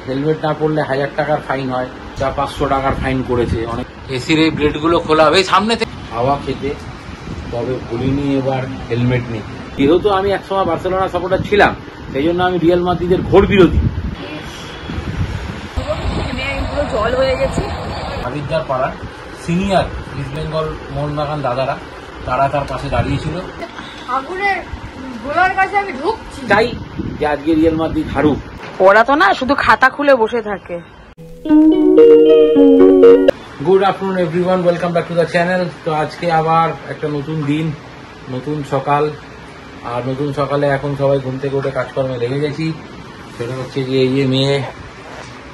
Helmet না পরলে 1000 টাকার ফাইন হয়, যা 500 টাকার ফাইন করেছে। অনেক এসির এই ব্লেডগুলো খোলা হবে সামনে থেকে হাওয়া খেতে, তবে ভুলিনি এবার হেলমেট নেই। যেহেতু আমি একসময় বার্সেলোনা সাপোর্টার ছিলাম, সেই জন্য আমি রিয়াল মাদ্রিদের ঘোর বিরোধী। জল হয়ে গেছে। হাবিবদার পাড়ার সিনিয়র ইস্ট বেঙ্গল মোহনবাগান দাদারা, তারা তার পাশে দাঁড়িয়েছিল। তাই যে আজকে রিয়াল মাদ্রিদ হারুক। ওরা তো না শুধু খাতা খুলে বসে থাকে। Good afternoon everyone, welcome back to the channel. তো আজকে আবার একটা নতুন দিন, নতুন সকাল। আর নতুন সকালে এখন সবাই ঘুম থেকে উঠে কাজকর্মে লেগে গেছি। সেটা হচ্ছে যে এই যে মেয়ে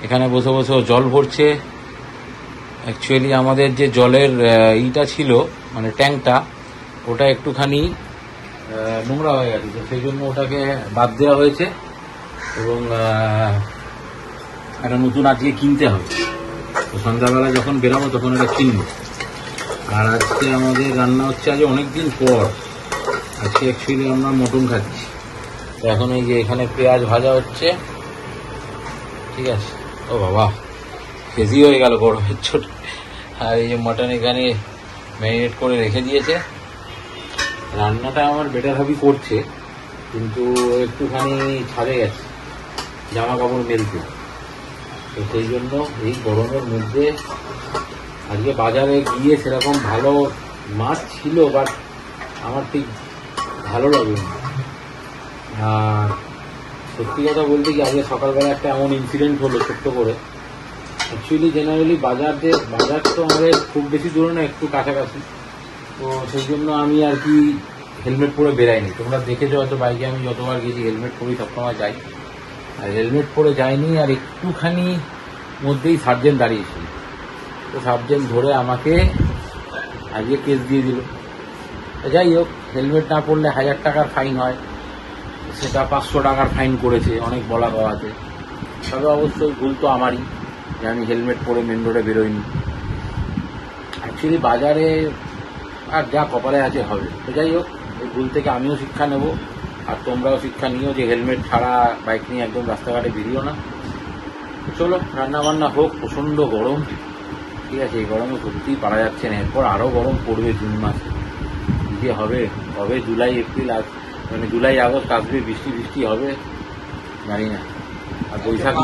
এখানে বসে বসে জল ভরছে। অ্যাকচুয়ালি আমাদের যে জলের ইটা ছিল, মানে ট্যাঙ্কটা, ওটা একটুখানি নোংরা হয়ে গেছে, তো সেই জন্য ওটাকে বাদ দেওয়া হয়েছে এবং একটা নতুন আজকে কিনতে হবে। তো সন্ধ্যাবেলা যখন বেরাবো তখন এটা কিনবো। আর আজকে আমাদের রান্না হচ্ছে আজ অনেকদিন পর। আজকে অ্যাকচুয়ালি আমরা মটন খাচ্ছি। তো এখন এই যে এখানে পেঁয়াজ ভাজা হচ্ছে, ঠিক আছে। ও বাবা, কেজি হয়ে গেল গরমের ছোট। আর এই যে মটন এখানে ম্যারিনেট করে রেখে দিয়েছে। রান্নাটা আমার বেটার হাবি করছে, কিন্তু একটুখানি ছাড়ে গেছে জামা কাপড় মেলতে। তো সেই জন্য এই গরমের মধ্যে আজকে বাজারে গিয়ে সেরকম ভালো মাছ ছিল, বাট আমার ঠিক ভালো লাগেনি। আর সত্যি কথা বলতে কি, আজকে সকালবেলা একটা এমন ইনসিডেন্ট হলো ছোট্ট করে। অ্যাকচুয়ালি জেনারেলি বাজার তো আমাদের খুব বেশি দূরে না, একটু কাছাকাছি। তো সেই জন্য আমি আর কি হেলমেট পরে বেরাইনি। তোমরা দেখেছো হয়তো বাইকে আমি যতবার গেছি হেলমেট পরেই সবসময় যাই। আর হেলমেট পরে যাইনি, আর একটুখানি মধ্যেই সার্জেন্ট দাঁড়িয়েছিল। তো সার্জেন্ট ধরে আমাকে আজকে কেস দিয়ে দিল। যাই হোক, হেলমেট না পরলে 1000 টাকার ফাইন হয়, সেটা 500 টাকার ফাইন করেছে অনেক বলা কওয়াতে। তবে অবশ্যই ভুল তো আমারই যে আমি হেলমেট পরে মেন রোডে বেরোইনি। অ্যাকচুয়ালি বাজারে আর যা কপালে আছে হবে। তো যাই হোক, এই ভুল থেকে আমিও শিক্ষা নেব, আর তোমরাও শিক্ষা নিও যে হেলমেট ছাড়া বাইক নিয়ে একদম রাস্তাঘাটে বেরিও না। চলো রান্না বান্না হোক। প্রচণ্ড গরম, ঠিক আছে। এই গরমে সত্যিই পারা যাচ্ছে না। এরপর আরও গরম পড়বে জুন মাসে। যে হবে কবে জুলাই এপ্রিল, মানে জুলাই আগস্ট আসবে, বৃষ্টি হবে জানি না। আর বৈশাখ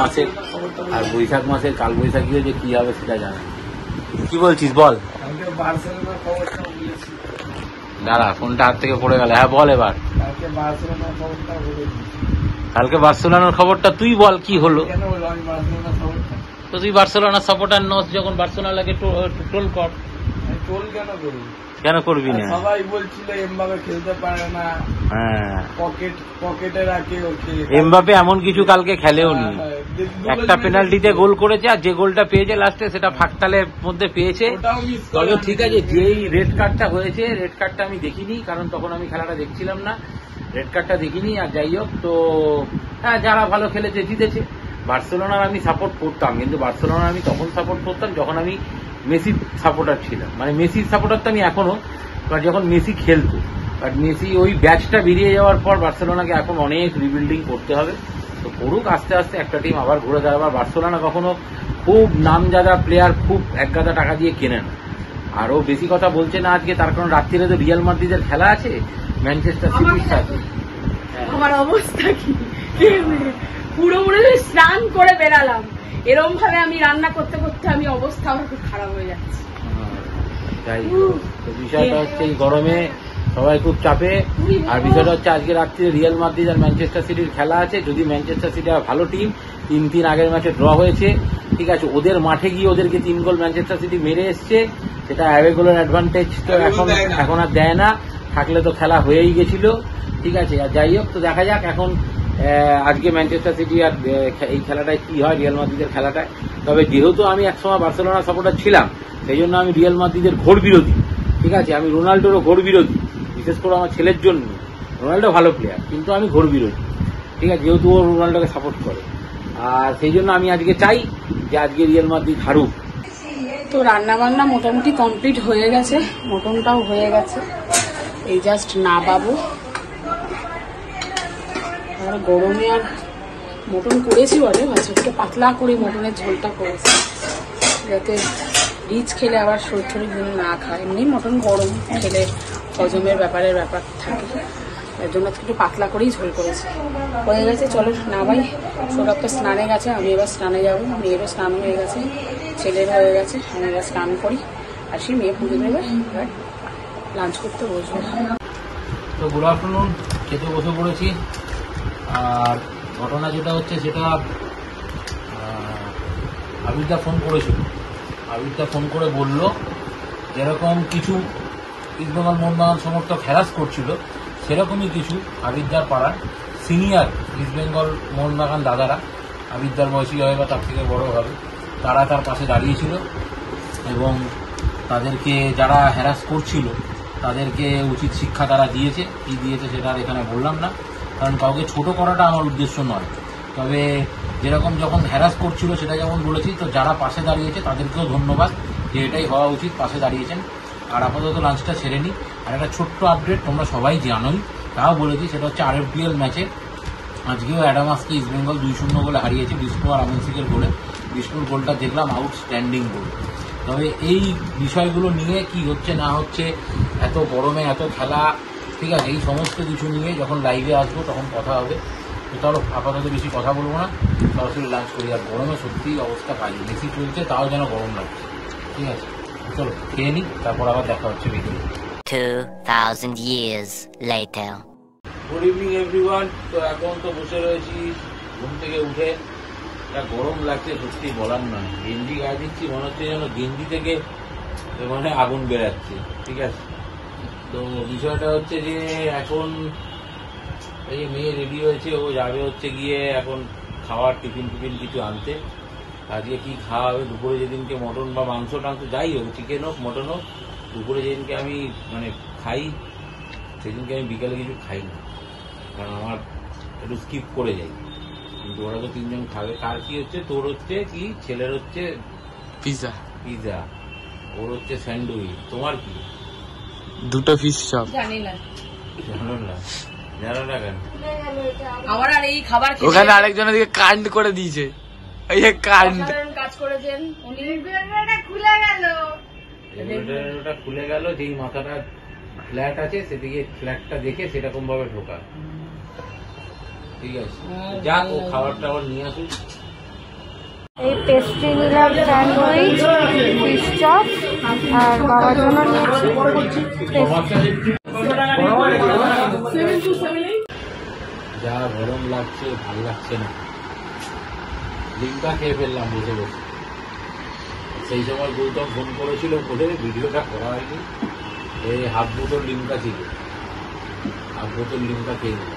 মাসের কাল বৈশাখীও যে কি হবে সেটা জানা। কি বলছিস বল। দাঁড়া, ফোনটা হাত থেকে পড়ে গেল। হ্যাঁ বল এবার। কালকে বার্সেলোনার খবরটা তুই বল, কি হলো। তো তুই বার্সেলোনার সাপোর্টার নস, যখন বার্সেলোনাকে ট্রোল কর। কেন করবি না? সবাই বলছিল এমবাপে খেলতে পারে না, হ্যাঁ পকেটে রাখে ওকে। এমবাপে এমন কিছু কালকে খেলেও নি। একটা পেনাল্টিতে গোল করেছে, আর যে গোলটা পেয়েছে লাস্টে সেটা ফাঁকতালের মধ্যে পেয়েছে। তবে ঠিক আছে, যেই রেড কার্ডটা হয়েছে, রেড কার্ডটা আমি দেখিনি, কারণ তখন আমি খেলাটা দেখছিলাম না। রেড কার্ডটা দেখিনি। আর যাই হোক, তো হ্যাঁ, যারা ভালো খেলেছে জিতেছে। বার্সেলোনার আমি সাপোর্ট করতাম, কিন্তু বার্সেলোনার আমি তখন সাপোর্ট করতাম যখন আমি মেসির সাপোর্টার ছিলাম। মানে মেসির সাপোর্টার তো আমি এখনো, বাট যখন মেসি খেলতো। বাট মেসি ওই ব্যাচটা বেরিয়ে যাওয়ার পর বার্সেলোনাকে এখন অনেক রিবিল্ডিং করতে হবে। তো করুক, আস্তে আস্তে একটা টিম আবার ঘুরে দাঁড়াবার। বার্সেলোনা কখনো খুব নামজাদা প্লেয়ার খুব একগাদা টাকা দিয়ে কেনে না। আরও বেশি কথা বলছে না আজকে, তার কারণ রাত্রিরে তো রিয়াল মাদ্রিদের খেলা আছে, ম্যানচেস্টার সিটির সাথে। আমার অবস্থা কি, পুরো স্নান করে বেরালাম, এরকম ভাবে আমি রান্না করতে করতে আমি অবস্থা আমার খুব খারাপ হয়ে যাচ্ছে। বিষয়টা হচ্ছে এই গরমে সবাই খুব চাপে। আর বিষয়টা হচ্ছে আজকে রাত্রে রিয়াল মাদ্রিদ আর ম্যানচেস্টার সিটির খেলা আছে। যদি ম্যানচেস্টার সিটি আর ভালো টিম, 3-3 আগের ম্যাচে ড্র হয়েছে, ঠিক আছে। ওদের মাঠে গিয়ে ওদেরকে 3 গোল ম্যানচেস্টার সিটি মেরে এসছে, সেটা অ্যাওয়ে গোলের অ্যাডভান্টেজ তো এখন আর দেয় না। থাকলে তো খেলা হয়েই গেছিল, ঠিক আছে। আর যাই হোক, তো দেখা যাক এখন আজকে ম্যানচেস্টার সিটি আর এই খেলাটায় কি হয়, রিয়াল মাদ্রিদের খেলাটায়। তবে যেহেতু আমি একসময় বার্সেলোনা সাপোর্টার ছিলাম, সেই জন্য আমি রিয়াল মাদ্রিদের ঘোর বিরোধী, ঠিক আছে। আমি রোনাল্ডোরও ঘোর বিরোধী, বিশেষ করে আমার ছেলের জন্য। রোনাল্ডো ভালো প্লেয়ার, কিন্তু আমি ঘোর বিরোধী, ঠিক আছে, যেহেতু ও রোনাল্ডোকে সাপোর্ট করে। আর সেই জন্য আমি আজকে চাই যে আজকে রিয়াল মাদ্রিদ হারুক। তো রান্না বান্না মোটামুটি কমপ্লিট হয়ে গেছে, মটনটাও হয়ে গেছে, এই জাস্ট না বাবু। আর গরমে আর মটন করেছি বলে ভাবছি একটু পাতলা করে মটনের ঝোলটা করেছি, যাতে রিচ খেলে আবার শরীর টরীর জন্য না খায়। এমনি মটন গরম খেলে হজমের ব্যাপার থাকে, এর জন্য একটু পাতলা করেই ঝোল করেছি। হয়ে গেছে, চলো না ভাই। সৌরভ তো স্নানে গেছে, আমি এবার স্নানে যাবো। মেয়েরও স্নান হয়ে গেছে, ছেলের হয়ে গেছে, আমি এবার স্নান করি আসি, মেয়ে পুজো দেবে, এবার লাঞ্চ করতে বসবো। তো গুড আফটারনুন, খেতে বসে পড়েছি। আর ঘটনা যেটা হচ্ছে সেটা আবিরদা ফোন করেছিল। আবিরদা ফোন করে বলল যেরকম কিছু ইস্টবেঙ্গল মোহনবাগান সমর্থক হ্যারাস করছিল, সেরকমই কিছু আবিরদার পাড়ার সিনিয়র ইস্টবেঙ্গল মোহনবাগান দাদারা, আবিরদার বয়সী হবে বা তার থেকে বড় হবে, তারা তার পাশে দাঁড়িয়েছিল এবং তাদেরকে যারা হ্যারাস করছিল তাদেরকে উচিত শিক্ষা তারা দিয়েছে। কী দিয়েছে সেটা আর এখানে বললাম না, কারণ কাউকে ছোট করাটা আমার উদ্দেশ্য নয়। তবে যেরকম যখন হ্যারাস করছিল সেটা যেমন বলেছি, তো যারা পাশে দাঁড়িয়েছে তাদেরকেও ধন্যবাদ, যে এটাই হওয়া উচিত, পাশে দাঁড়িয়েছেন। আর আপাতত লাঞ্চটা সেরে নিই। আর একটা ছোট্ট আপডেট, তোমরা সবাই জানোই, তাও বলেছি, সেটা হচ্ছে RFDL ম্যাচে আজকেও অ্যাডামাসকে ইস্টবেঙ্গল 2-0 গোলে হারিয়েছে বিষ্ণু আর আমনসিকের গোলে। বিষ্ণুর গোলটা দেখলাম আউটস্ট্যান্ডিং গোল। তবে এই বিষয়গুলো নিয়ে কি হচ্ছে না হচ্ছে, এত গরমে এত খেলা, ঠিক আছে, এই সমস্ত কিছু নিয়ে যখন লাইভে আসবো তখন কথা হবে। তো চলো আপাতত বেশি কথা বলবো না, সরাসরি লাঞ্চ করি। আর গরমে সত্যিই অবস্থা কাজে বেশি চলছে, তাও যেন গরম লাগছে। ঠিক আছে, চলো খেয়ে নিই, তারপর আবার দেখা হচ্ছে বিকেলে। 2000 years later. Good evening everyone. তো এখন তো বসে রয়েছি, ঘুম থেকে উঠে যা গরম লাগছে সত্যি বলার নয়। গেঞ্জি গায়ে দিচ্ছি, মনে হচ্ছে যেন গেঞ্জি থেকে মানে আগুন বেরাচ্ছে। ঠিক আছে, তো বিষয়টা হচ্ছে যে এখন এই মেয়ে রেডি হয়েছে, ও যাবে হচ্ছে গিয়ে এখন খাওয়ার টিফিন কিছু আনতে। আজকে কি খাওয়া হবে, দুপুরে যেদিনকে মটন বা মাংস টাংস যাই হোক, চিকেন হোক মটন হোক, দুপুরে যেদিনকে আমি মানে খাই সেদিনকে আমি বিকালে কিছু খাই না, কারণ আমার একটু স্কিপ করে যাই। কিন্তু ওরা তো 3 জন খাবে। কার কি হচ্ছে, তোর হচ্ছে কি, ছেলের হচ্ছে পিজা, ওর হচ্ছে স্যান্ডউইচ, তোমার কি? 2টা ফিশ চপ। জানি না, জানো না কেন? আমার আর এই খাবার ওখানে আরেকজনের দিকে কাণ্ড করে দিয়েছে, এই যে কাণ্ড কাজ করেছেন উনি। ওটা খুলে গেল, যেই মাথাটা ফ্ল্যাট আছে সেদিকে ফ্ল্যাটটা দেখে সেরকম ভাবে ঢোকা। ঠিক আছে, যাক, ও খাবার টাবার নিয়ে আসুক। এই পেস্ট্রি নিলাম, স্যান্ডউইচ, ফিশ চপ, আর বাবার জন্য নিয়েছি যা গরম লাগছে, ভাল লাগছে না। লিঙ্কা খেয়ে ফেললাম বসে বসে। সেই সময় গৌতম ফোন করেছিল বলে ভিডিওটা করা হয়নি। এই হাফ বোতল লিঙ্কা ছিল, হাফ বোতল লিঙ্কা খেয়ে নিল।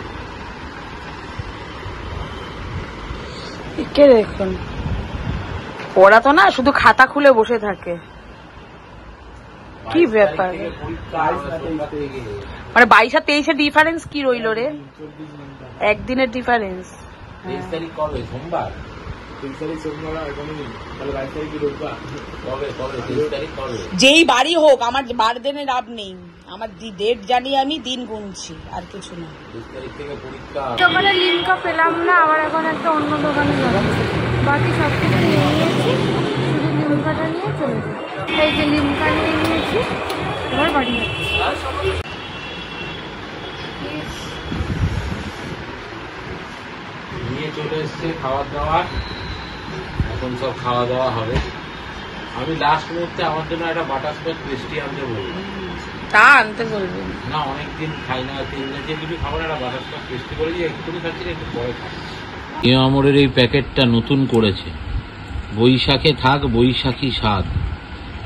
কে দেখুন, ওরা তো না শুধু খাতা খুলে বসে থাকে। কি ব্যাপার, মানে 22 আর 23 ডিফারেন্স কি রইল রে? একদিনের ডিফারেন্স। 23 তারিখ কবে? সোমবার। 23 তারিখ সোমবার, তাহলে 22 তারিখ কি রোববার? কবে 23 তারিখ কবে? যেই বাড়ি হোক, আমার বার দিনে লাভ নেই। আমার ডেট জানি, আমি দিন গুনছি, আর কিছু না। 23 তারিখ থেকে পরীক্ষা। দোকানে লিমকা পেলাম না, আবার এখন একটা অন্য দোকানে যাচ্ছি। বাকি সব কিছু নিয়ে নিয়েছি, শুধু লিমকাটা নিয়ে চলে যাই। এই যে লিমকা নিয়ে নিয়েছি, এবার বাড়ি যাচ্ছি। নিয়ে চলে এসছে খাবার দাবার, এখন সব খাওয়া দাওয়া হবে। আমি লাস্ট মুহূর্তে আমার জন্য একটা বাটারস্কচ পেস্ট্রি আনতে বলবো। তা আনতে বলবেন না, অনেকদিন খাই না, 3 দিন যে কিছু খাবার, একটা বাটারস্কচ পেস্ট্রি করে দিয়ে একটুখানি খাচ্ছি, একটু পরে খাচ্ছি। আমরের এই প্যাকেটটা নতুন করেছে, বৈশাখে থাক বৈশাখী স্বাদ,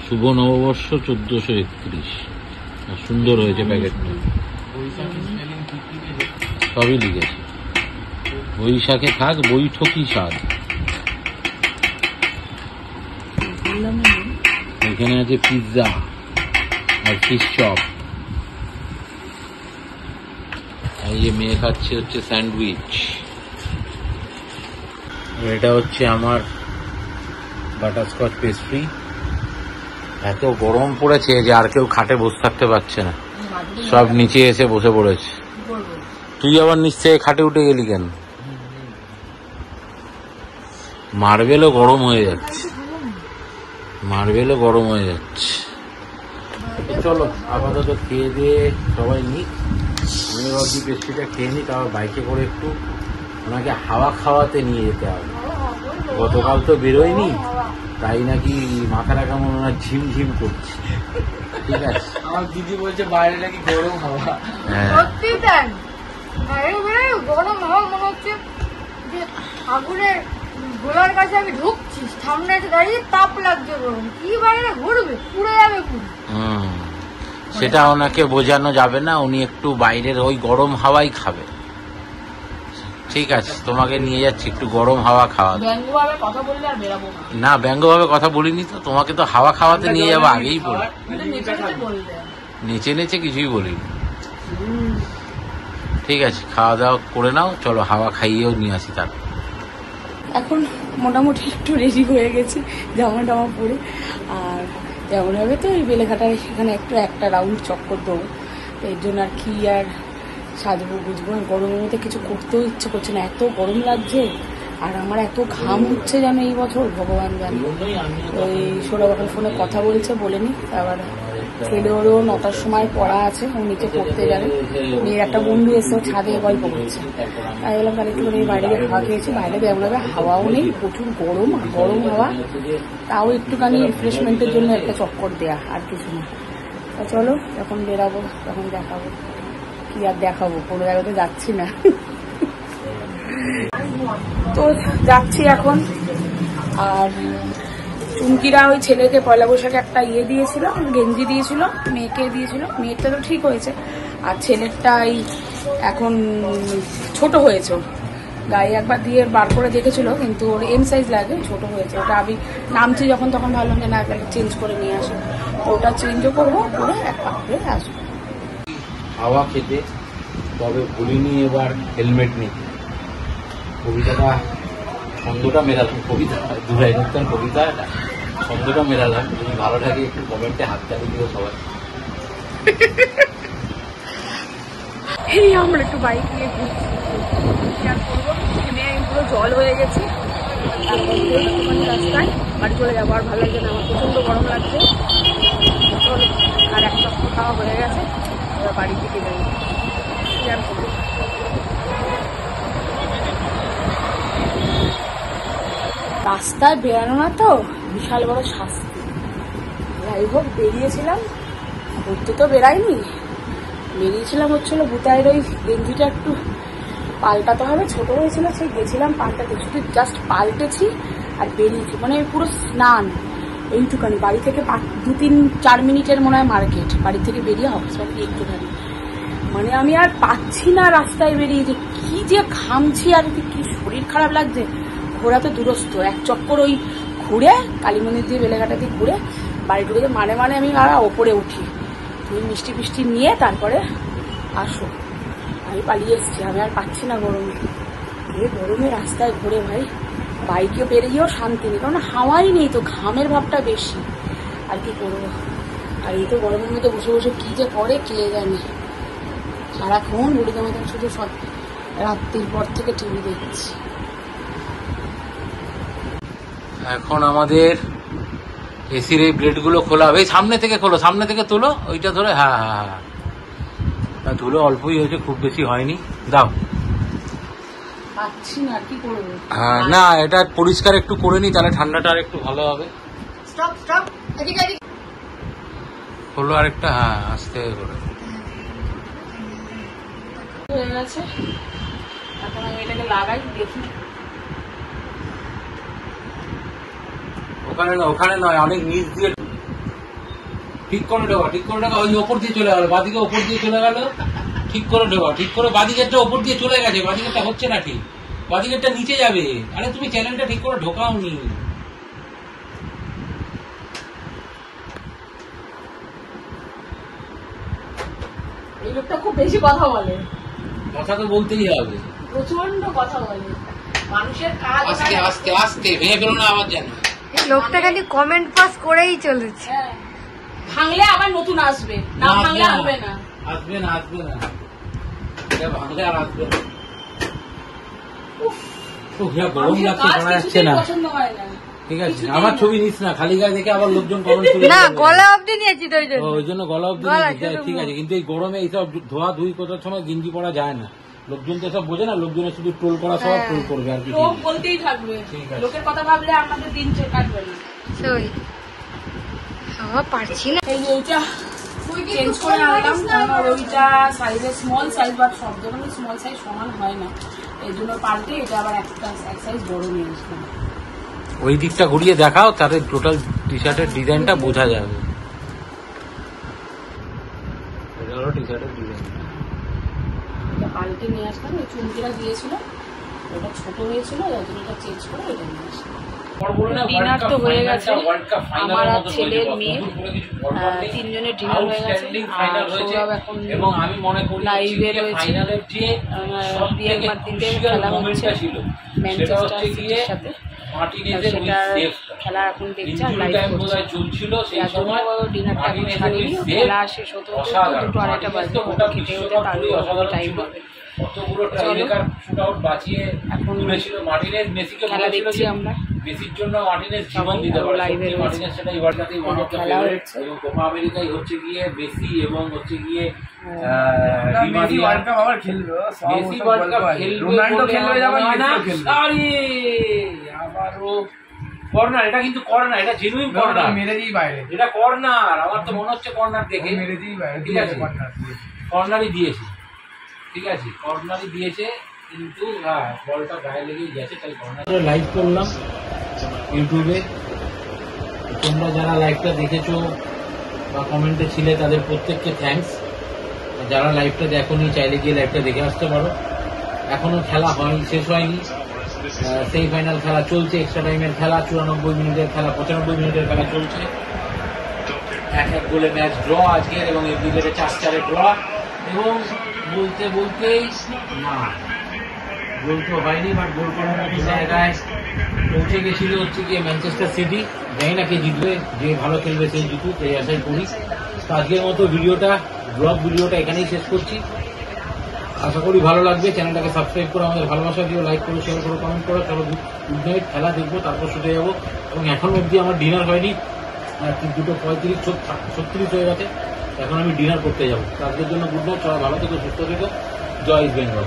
শুভ নববর্ষ 1431। সুন্দর হয়েছে প্যাকেটটা, সবই লিখেছে। বৈশাখে থাক বৈঠকি স্বাদ। এখানে আছে পিৎজা আর ফিশ চপ। আর এই মেয়ে খাচ্ছে হচ্ছে স্যান্ডউইচ। এটা হচ্ছে আমার বাটারস্কচ পেস্ট্রি। এত গরম পড়েছে যে আর কেউ খাটে বসে থাকতে পারছে না, সব নিচে এসে বসে পড়েছে। তুই আবার নিচ থেকে খাটে উঠে গেলি কেন? মার্বেলও গরম হয়ে যাচ্ছে, মার্বেলও গরম হয়ে যাচ্ছে। চলো আপাতত খেয়ে দিয়ে সবাই নিই। আমি ভাবছি পেস্ট্রিটা খেয়ে নিই, তারপর বাইকে করে একটু ওনাকে হাওয়া খাওয়াতে নিয়ে যেতে হবে। গতকাল তো বেরোয়নি, তাই নাকি মাথাটা কেমন ওনার ঝিমঝিম করছে। ঠিক আছে, আমার দিদি বলছে বাইরে নাকি গরম হাওয়া। হ্যাঁ সত্যি তাই, বাইরে বেরোয় গরম হাওয়া, মনে হচ্ছে যে আগুনের গোলার কাছে আমি ঢুকছি, সামনে এসে দাঁড়িয়ে তাপ লাগছে, গরম কি বাইরে ঘুরবে, পুড়ে যাবে পুরো। সেটা ওনাকে বোঝানো যাবে না, উনি একটু বাইরের ওই গরম হাওয়াই খাবে। ঠিক আছে, তোমাকে নিয়ে যাচ্ছি, একটু গরম হাওয়া খাওয়া। ব্যঙ্গভাবে কথা বললে আর বেরাবো না। না ব্যঙ্গভাবে কথা বলিনি তো, তোমাকে তো হাওয়া খাওয়াতে নিয়ে যাবো আগেই বলি। এটা নেচে নেচে বললে। নেচে নেচে কিছুই বলিনি। ঠিক আছে, খাওয়া দাওয়া করে নাও, চলো হাওয়া খাইয়েও নিয়ে আসি। তার এখন মোটামুটি একটু রেডি হয়ে গেছি জামা টামা পরে, আর যেমন হবে তো ওই বেলেঘাটায় সেখানে একটু একটা রাউন্ড চক্কর দেবো। এর জন্য আর কি আর সাজবো গুজবো, গরমের মধ্যে কিছু করতেও ইচ্ছে করছে না, এত গরম লাগছে। আর আমার এত ঘাম হচ্ছে যেন এই বছর, ভগবান জানে। ওই সৌরভ এখন ফোনে কথা বলছে, বলেনি। আবার ছেলেরও 9টার সময় পড়া আছে, ও নিচে পড়তে যাবে। মেয়ের একটা বন্ধু এসেও ছাদে গল্প করছে, তাই বললাম তাহলে একটু বাইরে গিয়ে হাওয়া খেয়েছি। বাইরে এমন ভাবে হাওয়াও নেই, প্রচুর গরম, গরম হাওয়া। তাও একটুখানি রিফ্রেশমেন্টের জন্য একটা চক্কর দেয়া, আর কিছু না। তা চলো, যখন বেরাবো তখন দেখাবো। কি আর দেখাবো, কোনো জায়গাতে যাচ্ছি না। তো যাচ্ছি এখন। আর চুমকিরা ওই ছেলেকে পয়লা বৈশাখে একটা ইয়ে দিয়েছিল, গেঞ্জি দিয়েছিল, মেয়েকে দিয়েছিল। মেয়েরটা তো ঠিক হয়েছে, আর ছেলেরটাই এখন ছোট হয়েছে। গায়ে একবার দিয়ে বার করে দেখেছিল, কিন্তু ওর এম সাইজ লাগে, ছোট হয়েছে। ওটা আমি নামছি যখন তখন ভাবলাম যে না, চেঞ্জ করে নিয়ে আসো। তো ওটা চেঞ্জও করবো, করে এক পাক করে আসবো। হাওয়া খেতে, তবে ভুলিনি এবার হেলমেট নিতে। কবিতাটা ছন্দটা মেলালাম, কবিতা দুরাই নতুন কবিতা, ছন্দটা মেলালাম। যদি ভালো লাগে একটু কমেন্টে হাততালি দিও সবাই। এই আমরা একটু বাইক নিয়ে ঘুরছি, করবো নেমে আমি পুরো জল হয়ে গেছি। রাস্তায় বাড়ি চলে যাবো, আর ভালো লাগছে না, আমার প্রচন্ড গরম লাগছে। আর একটা খাওয়া হয়ে গেছে, এবার বাড়ির দিকে যাবো। রাস্তায় বেরানো না তো বিশাল বড় শাস্তি। যাই হোক, বেরিয়েছিলাম, ঘুরতে তো বেরাইনি, বেরিয়েছিলাম হচ্ছিল ভুতাইয়ের ওই গেঞ্জিটা একটু পাল্টাতে হবে, ছোট হয়েছিল, সেই গেছিলাম পাল্টাতে, শুধু জাস্ট পাল্টেছি আর বেরিয়েছি। মানে পুরো স্নান এইটুখানি, বাড়ি থেকে 2-3-4 মিনিটের মনে হয় মার্কেট, বাড়ি থেকে বেরিয়ে অফিস একটুখানি। মানে আমি আর পাচ্ছি না রাস্তায় বেরিয়ে, যে কি যে ঘামছি আর কি শরীর খারাপ লাগছে। ঘোরা তো দূরস্থ, এক চক্কর ওই ঘুরে কালী মন্দির দিয়ে বেলেঘাটা দিয়ে ঘুরে বাড়ি ঢুকে মানে আমি আর ওপরে উঠি, তুমি মিষ্টি ফিষ্টি নিয়ে তারপরে আসো। আমি পালিয়ে এসছি, আমি আর পাচ্ছি না গরমে। এই গরমে রাস্তায় ঘুরে ভাই, বাইকে বেরিয়েও শান্তি নেই, কারণ হাওয়াই নেই তো, ঘামের ভাবটা বেশি। আর কি করবো, আর এই তো গরমের মধ্যে বসে বসে কি যে করে কে জানে। সারাক্ষণ বুড়িদের মতন শুধু সব রাত্রির পর থেকে টিভি দেখছি। এখন আমাদের এসির এই ব্লেডগুলো খোলা হবে। সামনে থেকে খোলো, সামনে থেকে তোলো, ওইটা ধরে। হ্যাঁ হ্যাঁ হ্যাঁ, ধুলো অল্পই হয়েছে, খুব বেশি হয়নি। দাও। পাচ্ছি না, কি করবো। হ্যাঁ না, এটা পরিষ্কার একটু করে নি, তাহলে ঠান্ডাটা আর একটু ভালো হবে। খোলো আরেকটা। হ্যাঁ, আস্তে করে হয়ে গেছে, এখন আমি এটাকে লাগাই, দেখি। ওখানে নয়, অনেক নিচ দিয়ে ঠিক করে ঢোকা, ঠিক করে ঢোকা। ওই ওপর দিয়ে চলে গেল, বাদিকে ওপর দিয়ে চলে গেল। ঠিক করে ঢোকা, ঠিক করে। বাদিকেরটা ওপর দিয়ে চলে গেছে, বাদিকেরটা হচ্ছে না ঠিক, বাদিকেরটা নিচে যাবে। আরে তুমি চ্যানেলটা ঠিক করে ঢোকাওনি। এই লোকটা খুব বেশি কথা বলে, কথা তো বলতেই হবে, প্রচন্ড কথা বলে। মানুষের কাজ আস্তে আস্তে আস্তে, ভেঙে ফেলো না আবার যেন। লোকটা খালি কমেন্ট পাস করেই চলেছে। ভাঙলে আবার নতুন আসবে, না ভাঙলে আসবে না, আসবে না, এটা ভাঙলে আর আসবে না। গরম লাগছে, করা যাচ্ছে না। পছন্দ হয় না। ঠিক আছে, আমার ছবি নিস না, খালি গায়ে দেখে আবার লোকজন কমেন্ট করে না গলা অবধি নিয়েছি তো ওই জন্য। ওই জন্য গলা অব্দি ঠিক আছে, কিন্তু এই গরমে এইসব ধোয়া ধুই করার সময় গেঞ্জি পরা যায় না। লোকজন তো সব বোঝে না, লোকজনের শুধু ট্রোল করা সব ট্রোল করবে আর কিছু লোক বলতেই থাকবে, লোকের কথা ভাবলে আমাদের দিন কাটবে না। সই হাওয়া পারছি না। এই ওইটা চেঞ্জ করে আনলাম, কারণ ওইটা সাইজে স্মল সাইজ, বাট সব ধরনের স্মল সাইজ সমান হয় না, এই জন্য পাল্টে এটা আবার এক সাইজ বড় নিয়ে আসলাম। ওই দিকটা ঘুরিয়ে দেখাও, তাহলে টোটাল টি শার্টের ডিজাইনটা বোঝা যাবে। এটা হলো টি শার্টের ডিজাইন। এটা পাল্টে নিয়ে আসলাম, এই চুমকিটা দিয়েছিল ওটা ছোট হয়েছিল, যার জন্য এটা চেঞ্জ করে এটা নিয়ে আসলাম। ডিনার তো হয়ে গেছে, আমার আর ছেলের মেয়ের তিনজনের ডিনার হয়ে গেছে। আর সৌরভ এখন লাইভে রয়েছে, রিয়াল মাদ্রিদের খেলা হচ্ছে ম্যানচেস্টার সিটির সাথে, সেটার খেলা এখন দেখছে আর লাইভ করছে। ডিনারটা এখন ছাড়িনি, খেলা শেষ হতে হতে 2-2:30 বাজবে, খেতে হতে তারও টাইম হবে। এখন খেলা দেখছি আমরা, মেসির জন্য মার্টিনেজ জীবন দিতে পারে, মার্টিনেজ সেটা এবার যাতে খেলা হচ্ছে এবং কোপা আমেরিকায় হচ্ছে গিয়ে মেসি এবং হচ্ছে গিয়ে মেসি ওয়ার্ল্ড কাপ আবার খেলবে, মেসি ওয়ার্ল্ড কাপ খেলবে, রোনাল্ডো খেলবে যাবে না, আরে আবারও কর্নার, এটা কিন্তু কর্নার, এটা জেনুইন কর্নার, মেরে দিই বাইরে, এটা কর্নার, আমার তো মনে হচ্ছে কর্নার দেখে মেরে দিই বাইরে। ঠিক আছে, কর্নারই দিয়েছে, ঠিক আছে কর্নারই দিয়েছে, কিন্তু হ্যাঁ বলটা গায়ে লেগেই গেছে, তাই কর্নার। লাইভ করলাম ইউটিউবে, তোমরা যারা লাইভটা দেখেছো বা কমেন্টে ছিলে তাদের প্রত্যেককে থ্যাঙ্কস। যারা লাইভটা দেখোনি চাইলে গিয়ে লাইভটা দেখে আসতে পারো। এখনো খেলা শেষ হয়নি, সেমিফাইনাল খেলা চলছে, এক্সট্রা টাইমের খেলা, 94 মিনিটের খেলা, 95 মিনিটের খেলা চলছে। 1-1 গোলে ম্যাচ ড্র আজকের, এবং এই দুজনে 4-4 ড্র, এবং বলতে বলতেই না গোল তো হয়নি, বাট গোল করার মতো জায়গায় পৌঁছে গেছিল হচ্ছে গিয়ে ম্যানচেস্টার সিটি। জানি না কে জিতবে, যে ভালো খেলবে সেই জিতুক, এই আশাই করি। তো আজকের মতো ব্লগ ভিডিওটা এখানেই শেষ করছি। আশা করি ভালো লাগবে। চ্যানেলটাকে সাবস্ক্রাইব করে আমাদের ভালোবাসা দিও, লাইক করো, শেয়ার করো, কমেন্ট করো। চলো গুড নাইট, খেলা দেখবো, তারপর শুতে যাবো। এবং এখন অবধি আমার ডিনার হয়নি, 2:35-36 হয়ে গেছে, এখন আমি ডিনার করতে যাবো। আজকের জন্য গুড নাইট, সবাই ভালো থেকো, সুস্থ থেকো, জয় ইস্ট বেঙ্গল।